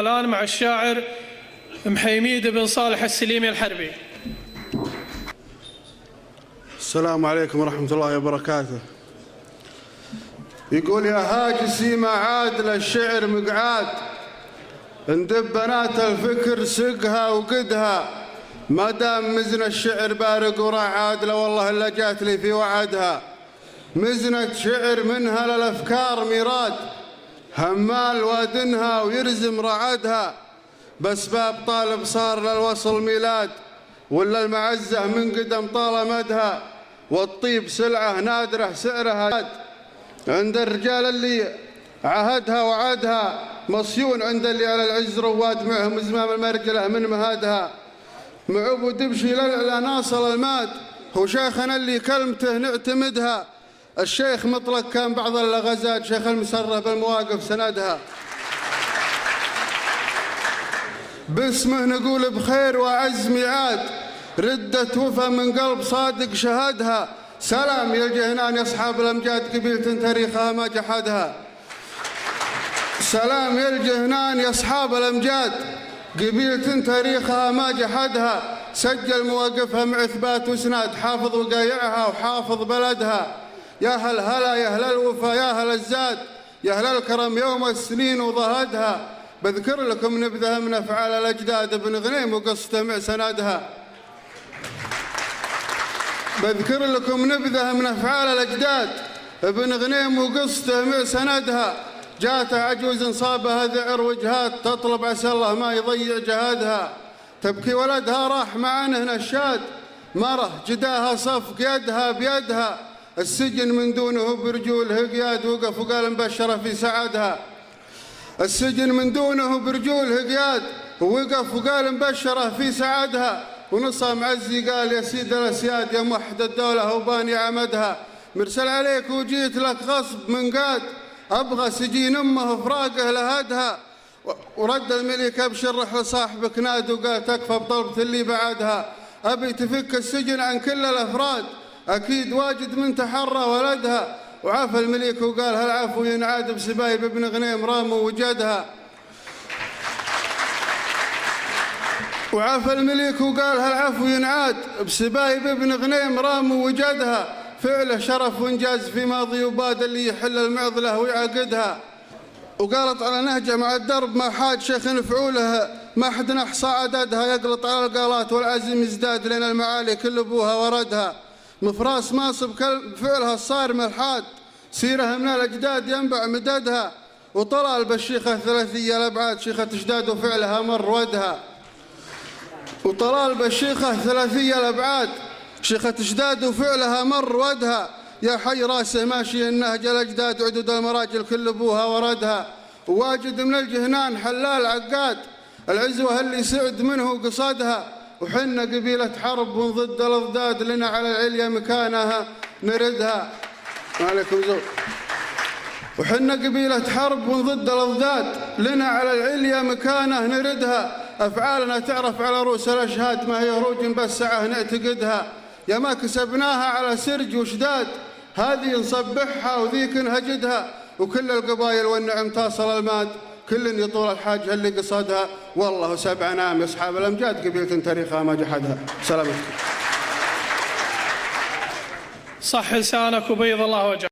الآن مع الشاعر محيميد بن صالح السليمي الحربي. السلام عليكم ورحمة الله وبركاته. يقول: يا هاجسي ما عاد للشعر مقعاد، اندب بنات الفكر سقها وقدها، ما دام مزن الشعر بارق ورعاد، لا والله الا جات لي في وعدها. مزنة شعر منها للافكار ميراد، همال وادنها ويرزم رعدها، بس باب طالب صار للوصل ميلاد، ولا المعزة من قدم طال مدها، والطيب سلعة نادرة سعرها عند الرجال اللي عهدها وعدها، مصيون عند اللي على العز رواد، معهم زمام المرجلة من مهادها، معبو دبشي للعلا ناصل الماد، هو شيخنا اللي كلمته نعتمدها، الشيخ مطلق كان بعض اللغزات، شيخ المسرة بالمواقف سندها، باسمه نقول بخير وعز ميعاد، ردة وفا من قلب صادق شهدها، سلام يا الجهنان يا أصحاب الأمجاد، قبيلة تاريخها ما جحدها. سلام يا الجهنان يا أصحاب الأمجاد، قبيلة تاريخها ما جحدها، سجل مواقفها مع إثبات وإسناد، حافظ وقايعها وحافظ بلدها. يا هل هلا يا هل الوفا يا هل الزاد، يا هل الكرم يوم السنين وضهدها، بذكر لكم نبذة من أفعال الأجداد، ابن غنيم وقصته مع سندها. بذكر لكم نبذة من أفعال الأجداد، ابن غنيم وقصته مع سندها، جات عجوز صابها ذعر وجهات، تطلب عسى الله ما يضيع جهادها، تبكي ولدها راح معنه نشاد، مره جداها صفق يدها بيدها، السجن من دونه برجوله قياد، وقف وقال مبشرة في سعدها. السجن من دونه برجوله قياد، ووقف وقال مبشرة في سعدها، ونصها معزي قال: يا سيد الأسياد يا موحد الدولة وباني عمدها، مرسل عليك وجيت لك غصب من قاد، أبغى سجين أمه فراقه لهدها، ورد الملك: أبشر رح لصاحبك ناد، وقال: تكفى بطلبة اللي بعدها، أبي تفك السجن عن كل الأفراد، أكيد واجد من تحرى ولدها، وعاف الملك وقال: هالعفو ينعاد بسبايب ابن غنيم راموا وجدها. وعاف الملك وقال: هالعفو ينعاد بسبايب ابن غنيم راموا وجدها، فعله شرف وانجاز في ماضي وباد، اللي يحل المعضله ويعقدها. وقالت على نهجه مع الدرب ما حاد شيخ فعوله، ما حد نحصى عددها، يقلط على القالات والعزم يزداد، لين المعالي كل ابوها وردها، مفراس ماصب فعلها الصارم الحاد، سيرها من الاجداد ينبع مددها، وطلال بالشيخه ثلاثيه الابعاد، شيخه جداد وفعلها مر ودها. وطلال بالشيخه ثلاثيه الابعاد، شيخه جداد وفعلها مر ودها، يا حي راسه ماشي النهج الاجداد، عدود المراجل كل ابوها وردها، وواجد من الجهنان حلال عقاد، العزوه اللي سعد منه قصدها، وحنا قبيلة حرب ضد الأضداد، لنا على العليا مكانها نردها. وعليكم زور. وحنا قبيلة حرب ضد الأضداد، لنا على العليا مكانه نردها، أفعالنا تعرف على رؤوس الأشهاد، ما هي هروج بسعة نعتقدها، يا ما كسبناها على سرج وشداد، هذه نصبحها وذيك نهجدها، وكل القبايل والنعم تصل الماد، كل يطول الحاجة اللي قصدها، والله 7 نام يا أصحاب الأمجاد، قبيلة تاريخها ما جحدها. سلامتكم. صح لسانك وبيض الله وجهك.